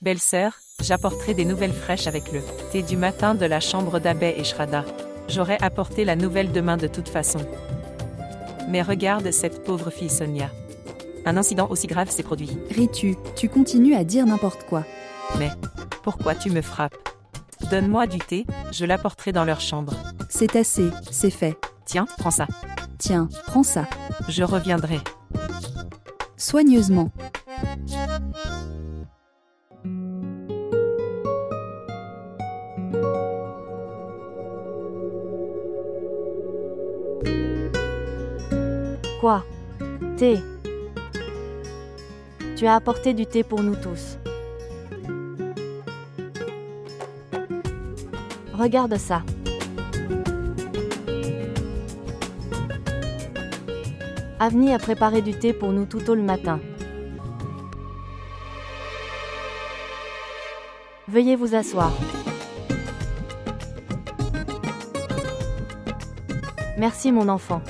Belle-sœur, j'apporterai des nouvelles fraîches avec le thé du matin de la chambre d'Abbé et Shraddha. J'aurais apporté la nouvelle demain de toute façon. Mais regarde cette pauvre fille Sonia. Un incident aussi grave s'est produit. Ritu, tu continues à dire n'importe quoi. Mais pourquoi tu me frappes? Donne-moi du thé, je l'apporterai dans leur chambre. C'est assez, c'est fait. Tiens, prends ça. Tiens, prends ça. Je reviendrai. Soigneusement. Quoi? Thé? Tu as apporté du thé pour nous tous. Regarde ça. Avni a préparé du thé pour nous tout tôt le matin. Veuillez vous asseoir. Merci mon enfant.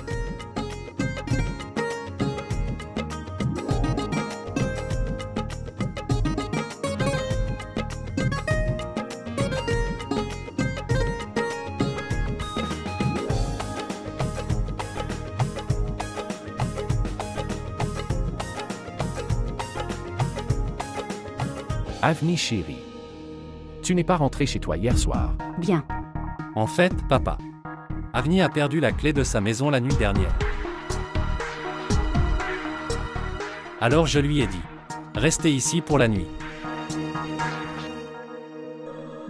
Avni chérie. Tu n'es pas rentré chez toi hier soir. Bien. En fait, papa. Avni a perdu la clé de sa maison la nuit dernière. Alors je lui ai dit, restez ici pour la nuit.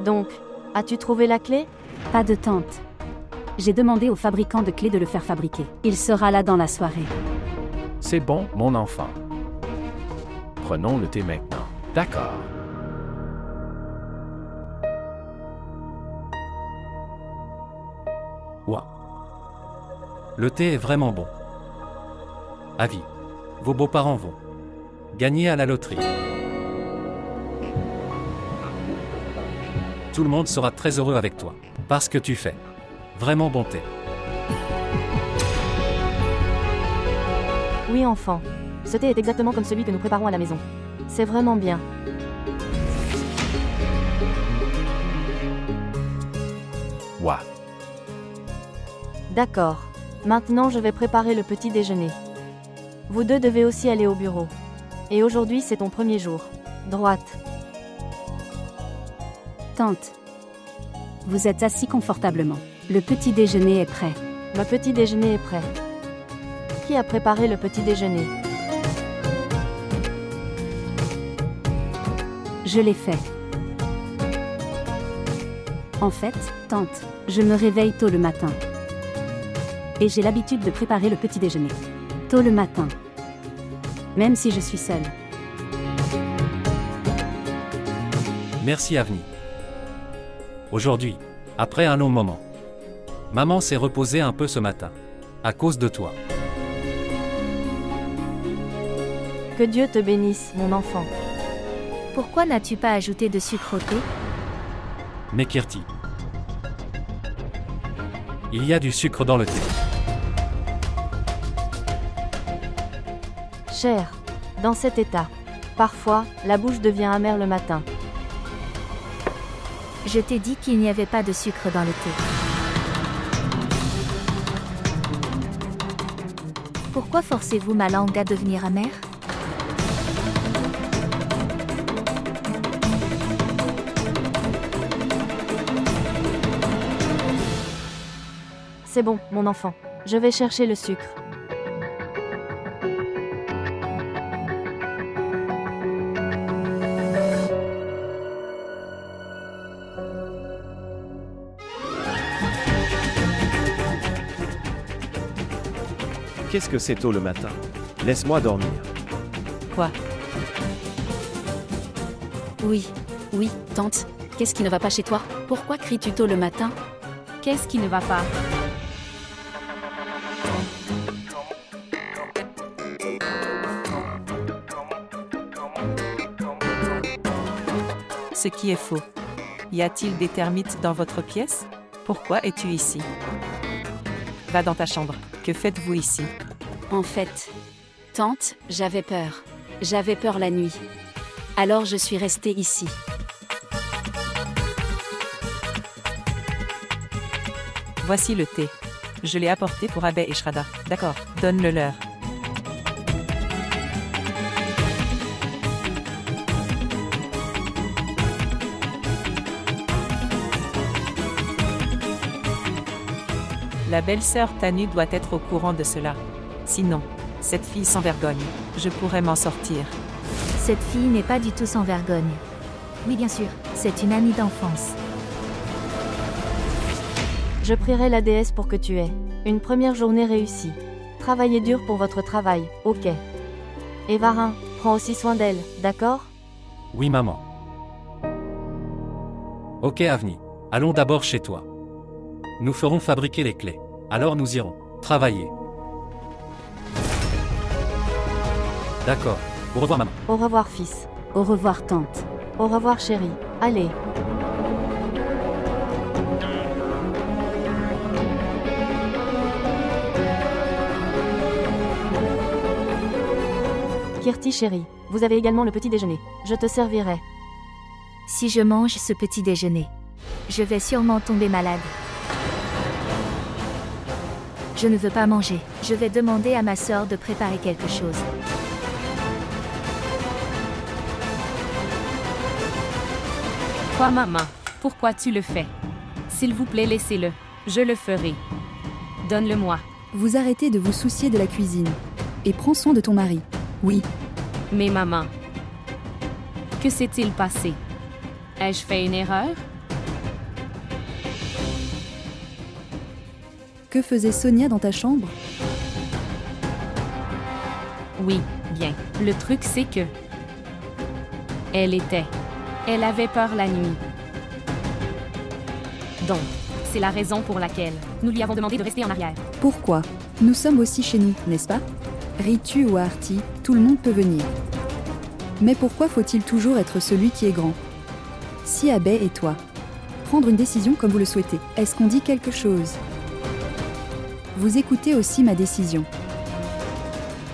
Donc, as-tu trouvé la clé? Pas de tente. J'ai demandé au fabricant de clés de le faire fabriquer. Il sera là dans la soirée. C'est bon, mon enfant. Prenons le thé maintenant. D'accord. Ouah. Le thé est vraiment bon. Avis. Vos beaux-parents vont gagner à la loterie. Tout le monde sera très heureux avec toi. Parce que tu fais vraiment bon thé. Oui enfant. Ce thé est exactement comme celui que nous préparons à la maison. C'est vraiment bien. Ouah. D'accord. Maintenant je vais préparer le petit déjeuner. Vous deux devez aussi aller au bureau. Et aujourd'hui c'est ton premier jour. Droite. Tante. Vous êtes assis confortablement. Le petit déjeuner est prêt. Le petit déjeuner est prêt. Qui a préparé le petit déjeuner? Je l'ai fait. En fait, tante, je me réveille tôt le matin. Et j'ai l'habitude de préparer le petit déjeuner. Tôt le matin. Même si je suis seule. Merci Avni. Aujourd'hui, après un long moment, maman s'est reposée un peu ce matin. À cause de toi. Que Dieu te bénisse, mon enfant. Pourquoi n'as-tu pas ajouté de sucre au thé? Mais Kirti. Il y a du sucre dans le thé. Cher, dans cet état, parfois, la bouche devient amère le matin. Je t'ai dit qu'il n'y avait pas de sucre dans le thé. Pourquoi forcez-vous ma langue à devenir amère? C'est bon, mon enfant. Je vais chercher le sucre. Qu'est-ce que c'est tôt le matin? Laisse-moi dormir. Quoi? Oui, tante. Qu'est-ce qui ne va pas chez toi? Pourquoi cries-tu tôt le matin? Qu'est-ce qui ne va pas? Ce qui est faux. Y a-t-il des termites dans votre pièce? Pourquoi es-tu ici? Va dans ta chambre. Que faites-vous ici? En fait, tante, j'avais peur. J'avais peur la nuit. Alors je suis restée ici. Voici le thé. Je l'ai apporté pour Abhay et Shraddha. D'accord, donne-le leur. La belle-sœur Tanu doit être au courant de cela. Sinon, cette fille sans vergogne, je pourrais m'en sortir. Cette fille n'est pas du tout sans vergogne. Oui, bien sûr, c'est une amie d'enfance. Je prierai la déesse pour que tu aies une première journée réussie. Travaillez dur pour votre travail, ok. Et Varin, prends aussi soin d'elle, d'accord? Oui, maman. Ok, Avni. Allons d'abord chez toi. Nous ferons fabriquer les clés. Alors nous irons travailler. D'accord. Au revoir, maman. Au revoir, fils. Au revoir, tante. Au revoir, chérie. Allez. Kirti, chérie, vous avez également le petit déjeuner. Je te servirai. Si je mange ce petit déjeuner, je vais sûrement tomber malade. Je ne veux pas manger. Je vais demander à ma sœur de préparer quelque chose. Toi, maman, pourquoi tu le fais? S'il vous plaît, laissez-le. Je le ferai. Donne-le-moi. Vous arrêtez de vous soucier de la cuisine. Et prends soin de ton mari. Oui. Mais maman, que s'est-il passé? Ai-je fait une erreur? Que faisait Sonia dans ta chambre? Oui, bien. Le truc, c'est que... Elle avait peur la nuit. Donc, c'est la raison pour laquelle nous lui avons demandé de rester en arrière. Pourquoi? Nous sommes aussi chez nous, n'est-ce pas? Ritu ou Aarti, tout le monde peut venir. Mais pourquoi faut-il toujours être celui qui est grand? Si Abhay et toi, prendre une décision comme vous le souhaitez, est-ce qu'on dit quelque chose? Vous écoutez aussi ma décision.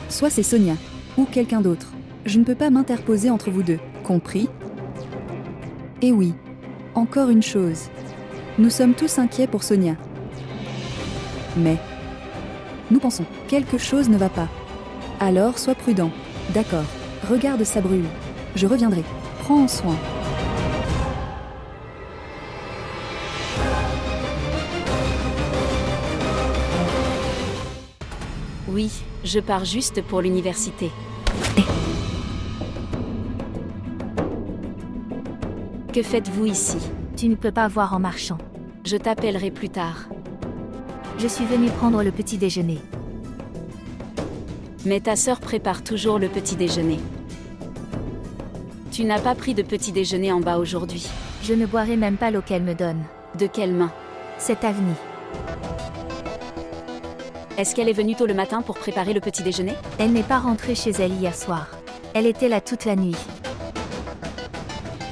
Soit c'est Sonia, ou quelqu'un d'autre. Je ne peux pas m'interposer entre vous deux, compris? Et oui, encore une chose. Nous sommes tous inquiets pour Sonia. Mais, nous pensons, quelque chose ne va pas. Alors sois prudent. D'accord. Regarde, ça brûle. Je reviendrai. Prends soin. Oui, je pars juste pour l'université. Que faites-vous ici? Tu ne peux pas voir en marchant. Je t'appellerai plus tard. Je suis venue prendre le petit déjeuner. Mais ta sœur prépare toujours le petit déjeuner. Tu n'as pas pris de petit déjeuner en bas aujourd'hui. Je ne boirai même pas l'eau qu'elle me donne. De quelle main? C'est Avni. Est-ce qu'elle est venue tôt le matin pour préparer le petit déjeuner? Elle n'est pas rentrée chez elle hier soir. Elle était là toute la nuit.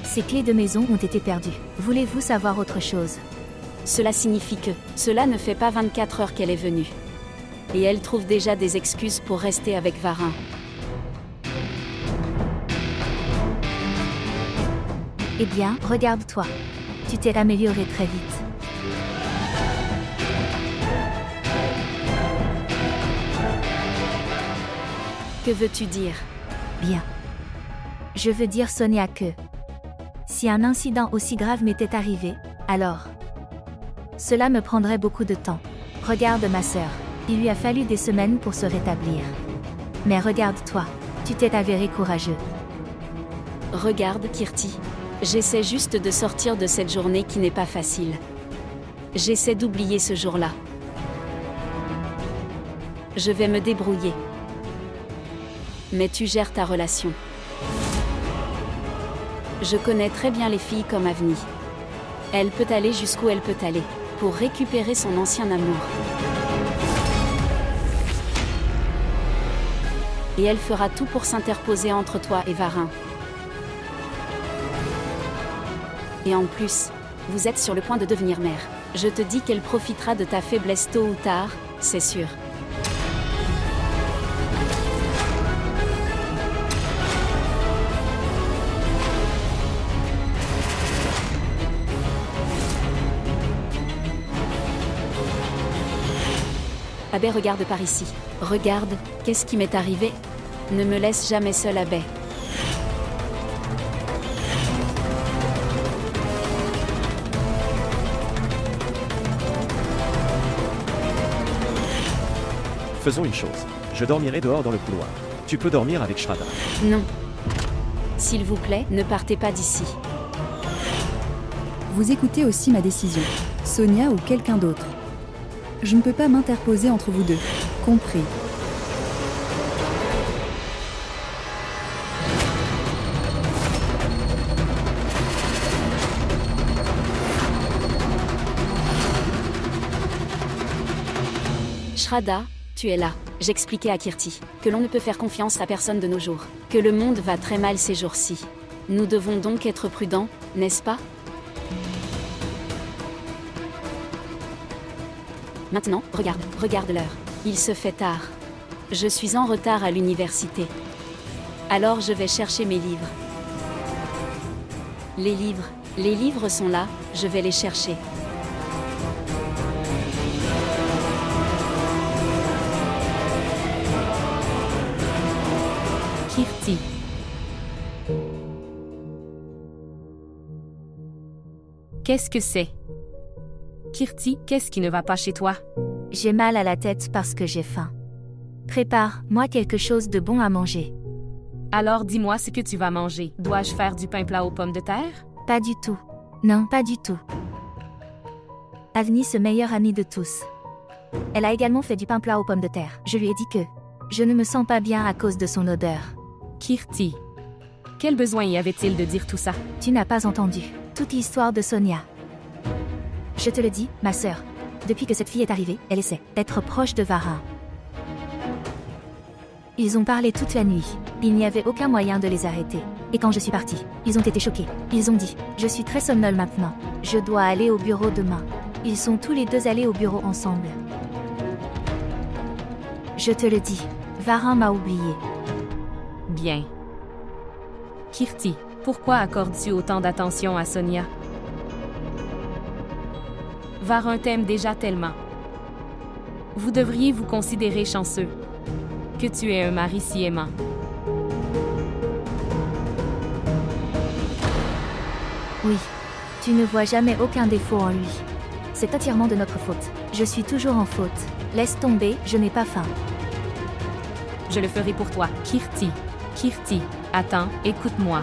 Ses clés de maison ont été perdues. Voulez-vous savoir autre chose? Cela signifie que cela ne fait pas 24 heures qu'elle est venue. Et elle trouve déjà des excuses pour rester avec Varin. Eh bien, regarde-toi. Tu t'es amélioré très vite. Que veux-tu dire? Bien. Je veux dire, Sonia, que si un incident aussi grave m'était arrivé, alors cela me prendrait beaucoup de temps. Regarde ma sœur. Il lui a fallu des semaines pour se rétablir. Mais regarde-toi. Tu t'es avéré courageux. Regarde, Kirti. J'essaie juste de sortir de cette journée qui n'est pas facile. J'essaie d'oublier ce jour-là. Je vais me débrouiller. Mais tu gères ta relation. Je connais très bien les filles comme Avni. Elle peut aller jusqu'où elle peut aller, pour récupérer son ancien amour. Et elle fera tout pour s'interposer entre toi et Varin. Et en plus, vous êtes sur le point de devenir mère. Je te dis qu'elle profitera de ta faiblesse tôt ou tard, c'est sûr. Abbé, regarde par ici. Regarde, qu'est-ce qui m'est arrivé? Ne me laisse jamais seule, Abbé. Faisons une chose. Je dormirai dehors dans le couloir. Tu peux dormir avec Shraddha. Non. S'il vous plaît, ne partez pas d'ici. Vous écoutez aussi ma décision. Sonia ou quelqu'un d'autre. Je ne peux pas m'interposer entre vous deux. Compris. Shraddha, tu es là. J'expliquais à Kirti que l'on ne peut faire confiance à personne de nos jours, que le monde va très mal ces jours-ci. Nous devons donc être prudents, n'est-ce pas? Maintenant, regarde l'heure. Il se fait tard. Je suis en retard à l'université. Alors je vais chercher mes livres. Les livres sont là, je vais les chercher. Kirti. Qu'est-ce que c'est? Kirti, qu'est-ce qui ne va pas chez toi? J'ai mal à la tête parce que j'ai faim. Prépare-moi quelque chose de bon à manger. Alors dis-moi ce que tu vas manger. Dois-je faire du pain plat aux pommes de terre? Pas du tout. Non, pas du tout. Avni, ce meilleur ami de tous. Elle a également fait du pain plat aux pommes de terre. Je lui ai dit que je ne me sens pas bien à cause de son odeur. Kirti. Quel besoin y avait-il de dire tout ça? Tu n'as pas entendu toute l'histoire de Sonia. Je te le dis, ma sœur. Depuis que cette fille est arrivée, elle essaie d'être proche de Varin. Ils ont parlé toute la nuit. Il n'y avait aucun moyen de les arrêter. Et quand je suis partie, ils ont été choqués. Ils ont dit, je suis très somnole maintenant. Je dois aller au bureau demain. Ils sont tous les deux allés au bureau ensemble. Je te le dis, Varin m'a oublié. Bien. Kirti, pourquoi accordes-tu autant d'attention à Sonia? Varin t'aime déjà tellement. Vous devriez vous considérer chanceux. Que tu aies un mari si aimant. Oui. Tu ne vois jamais aucun défaut en lui. C'est entièrement de notre faute. Je suis toujours en faute. Laisse tomber, je n'ai pas faim. Je le ferai pour toi. Kirti. Kirti. Attends, écoute-moi.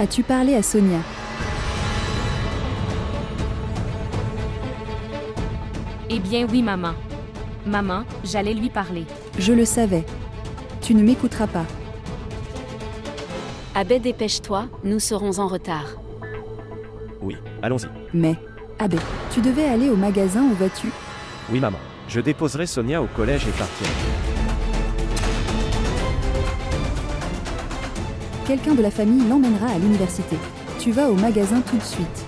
As-tu parlé à Sonia? Eh bien oui, maman. Maman, j'allais lui parler. Je le savais. Tu ne m'écouteras pas. Abbé, dépêche-toi, nous serons en retard. Oui, allons-y. Mais, Abbé, tu devais aller au magasin, où vas-tu? Oui, maman. Je déposerai Sonia au collège et partirai. Quelqu'un de la famille l'emmènera à l'université. Tu vas au magasin tout de suite.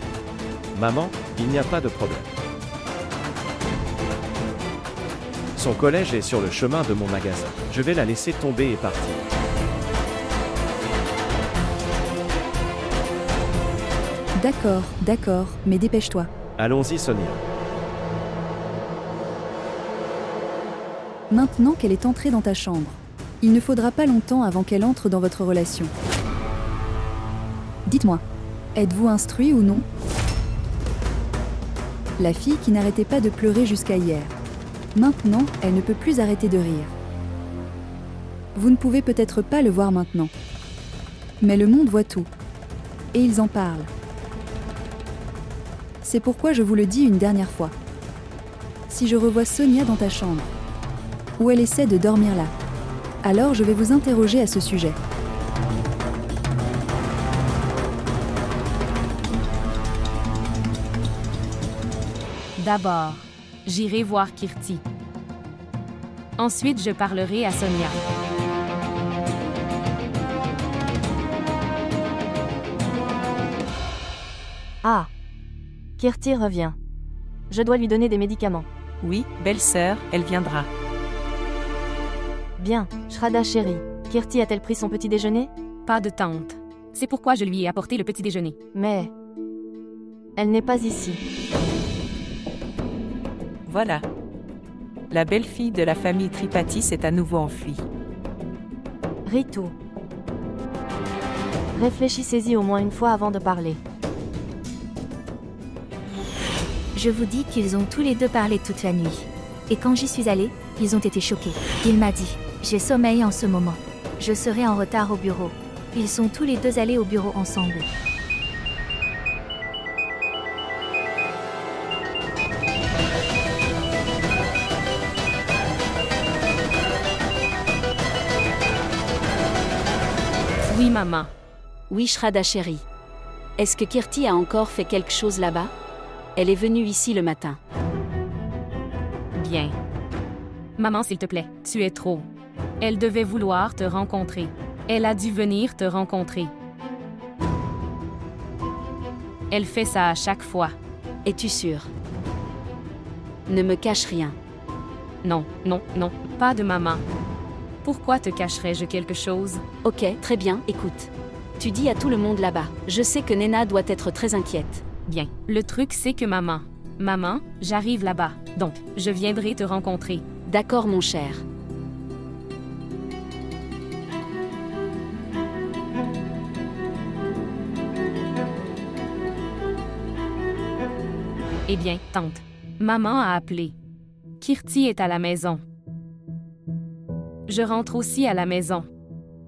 Maman, il n'y a pas de problème. Son collège est sur le chemin de mon magasin. Je vais la laisser tomber et partir. D'accord, mais dépêche-toi. Allons-y, Sonia. Maintenant qu'elle est entrée dans ta chambre, il ne faudra pas longtemps avant qu'elle entre dans votre relation. Dites-moi, êtes-vous instruit ou non? La fille qui n'arrêtait pas de pleurer jusqu'à hier. Maintenant, elle ne peut plus arrêter de rire. Vous ne pouvez peut-être pas le voir maintenant. Mais le monde voit tout. Et ils en parlent. C'est pourquoi je vous le dis une dernière fois. Si je revois Sonia dans ta chambre, où elle essaie de dormir là, alors je vais vous interroger à ce sujet. D'abord, j'irai voir Kirti. Ensuite, je parlerai à Sonia. Ah. Kirti revient. Je dois lui donner des médicaments. Oui, belle-sœur, elle viendra. Bien, Shraddha chérie. Kirti a-t-elle pris son petit déjeuner? Pas de tante. C'est pourquoi je lui ai apporté le petit déjeuner. Mais... elle n'est pas ici. Voilà. La belle-fille de la famille Tripathi s'est à nouveau enfuie. Ritu. Réfléchissez-y au moins une fois avant de parler. Je vous dis qu'ils ont tous les deux parlé toute la nuit. Et quand j'y suis allée, ils ont été choqués. Il m'a dit, j'ai sommeil en ce moment. Je serai en retard au bureau. Ils sont tous les deux allés au bureau ensemble. Oui, maman. Oui, Shraddha chérie. Est-ce que Kirti a encore fait quelque chose là-bas? Elle est venue ici le matin. Bien. Maman, s'il te plaît, tu es trop. Elle devait vouloir te rencontrer. Elle a dû venir te rencontrer. Elle fait ça à chaque fois. Es-tu sûre? Ne me cache rien. Non, non, non, pas de maman. Pourquoi te cacherais-je quelque chose? Ok, très bien, écoute. Tu dis à tout le monde là-bas. Je sais que Nena doit être très inquiète. Bien. Le truc, c'est que maman. Maman, j'arrive là-bas. Donc, je viendrai te rencontrer. D'accord, mon cher. Eh bien, tante. Maman a appelé. Kirti est à la maison. Je rentre aussi à la maison.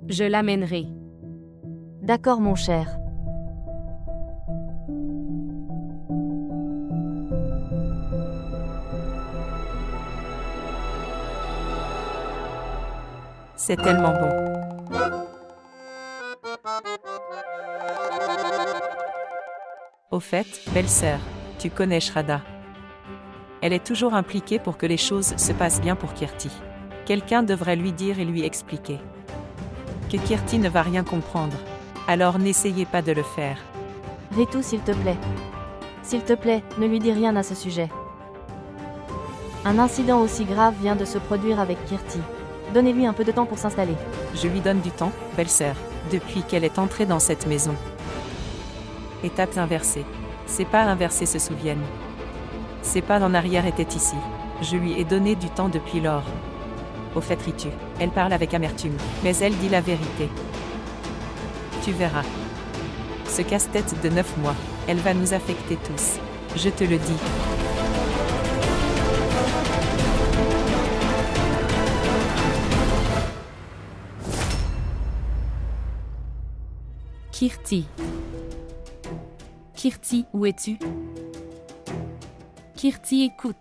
Je l'amènerai. D'accord, mon cher. C'est tellement bon. Au fait, belle-sœur, tu connais Shraddha. Elle est toujours impliquée pour que les choses se passent bien pour Kirti. Quelqu'un devrait lui dire et lui expliquer que Kirti ne va rien comprendre. Alors n'essayez pas de le faire. Ritu, s'il te plaît. S'il te plaît, ne lui dis rien à ce sujet. Un incident aussi grave vient de se produire avec Kirti. Donnez-lui un peu de temps pour s'installer. Je lui donne du temps, belle-sœur, depuis qu'elle est entrée dans cette maison. Étape inversée. Ses pas inversés se souviennent. Ses pas en arrière étaient ici. Je lui ai donné du temps depuis lors. Au fait, Ritu, elle parle avec amertume, mais elle dit la vérité. Tu verras. Ce casse-tête de 9 mois, elle va nous affecter tous. Je te le dis. Kirti. Kirti, où es-tu? Kirti, écoute.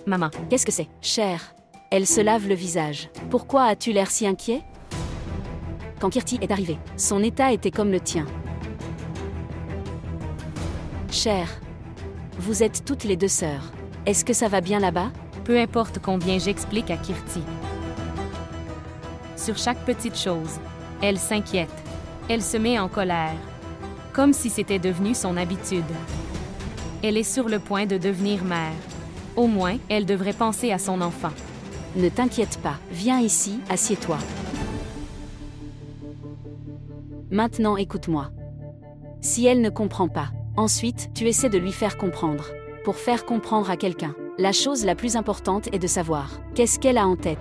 Maman. Qu'est-ce que c'est, cher? Elle se lave le visage. Pourquoi as-tu l'air si inquiet? Quand Kirti est arrivée, son état était comme le tien. Cher, vous êtes toutes les deux sœurs. Est-ce que ça va bien là-bas? Peu importe combien j'explique à Kirti. Sur chaque petite chose, elle s'inquiète. Elle se met en colère. Comme si c'était devenu son habitude. Elle est sur le point de devenir mère. Au moins, elle devrait penser à son enfant. Ne t'inquiète pas, viens ici, assieds-toi. Maintenant écoute-moi. Si elle ne comprend pas, ensuite tu essaies de lui faire comprendre. Pour faire comprendre à quelqu'un, la chose la plus importante est de savoir qu'est-ce qu'elle a en tête.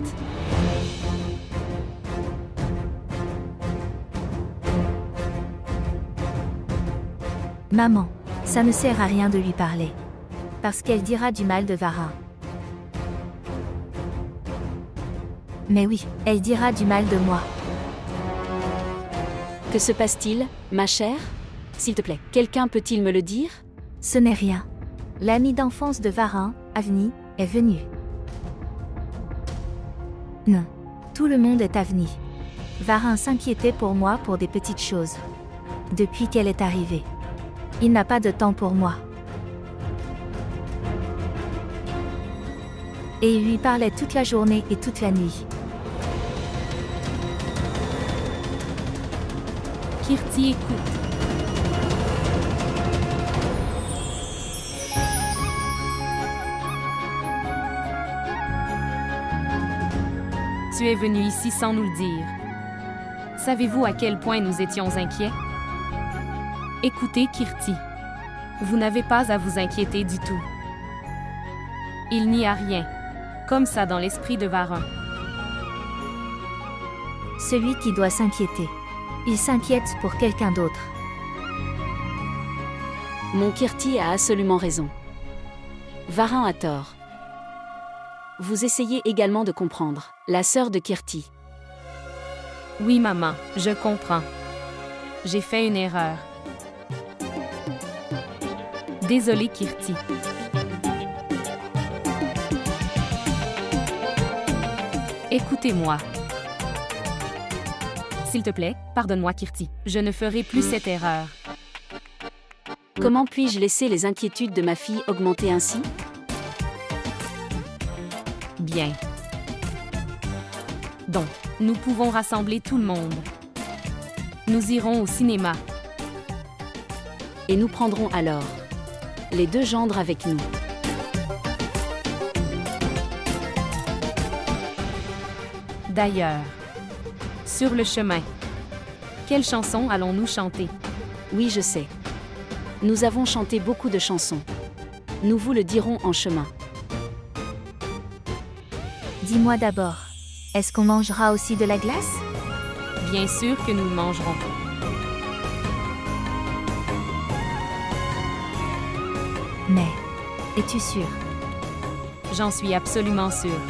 Maman, ça ne sert à rien de lui parler. Parce qu'elle dira du mal de Varin. Mais oui, elle dira du mal de moi. Que se passe-t-il, ma chère? S'il te plaît, quelqu'un peut-il me le dire? Ce n'est rien. L'ami d'enfance de Varin, Avni, est venu. Non. Tout le monde est Avni. Varin s'inquiétait pour moi pour des petites choses. Depuis qu'elle est arrivée. Il n'a pas de temps pour moi. Et il lui parlait toute la journée et toute la nuit. Kirti, écoute. Tu es venu ici sans nous le dire. Savez-vous à quel point nous étions inquiets? Écoutez, Kirti. Vous n'avez pas à vous inquiéter du tout. Il n'y a rien. Comme ça dans l'esprit de Varin. Celui qui doit s'inquiéter. Il s'inquiète pour quelqu'un d'autre. Mon Kirti a absolument raison. Varin a tort. Vous essayez également de comprendre, la sœur de Kirti. Oui, maman, je comprends. J'ai fait une erreur. Désolée, Kirti. Écoutez-moi. S'il te plaît, pardonne-moi, Kirti. Je ne ferai plus cette erreur. Comment puis-je laisser les inquiétudes de ma fille augmenter ainsi? Bien. Donc, nous pouvons rassembler tout le monde. Nous irons au cinéma. Et nous prendrons alors les deux gendres avec nous. D'ailleurs, sur le chemin, quelle chanson allons-nous chanter? Oui, je sais. Nous avons chanté beaucoup de chansons. Nous vous le dirons en chemin. Dis-moi d'abord, est-ce qu'on mangera aussi de la glace? Bien sûr que nous le mangerons. Mais, es-tu sûr? J'en suis absolument sûre.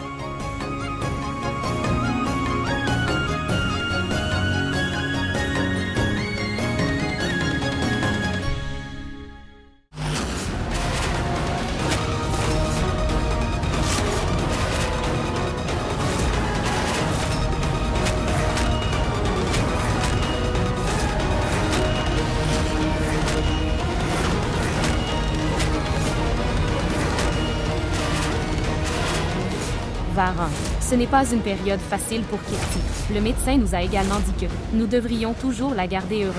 Varin, ce n'est pas une période facile pour Kirti. Le médecin nous a également dit que nous devrions toujours la garder heureuse.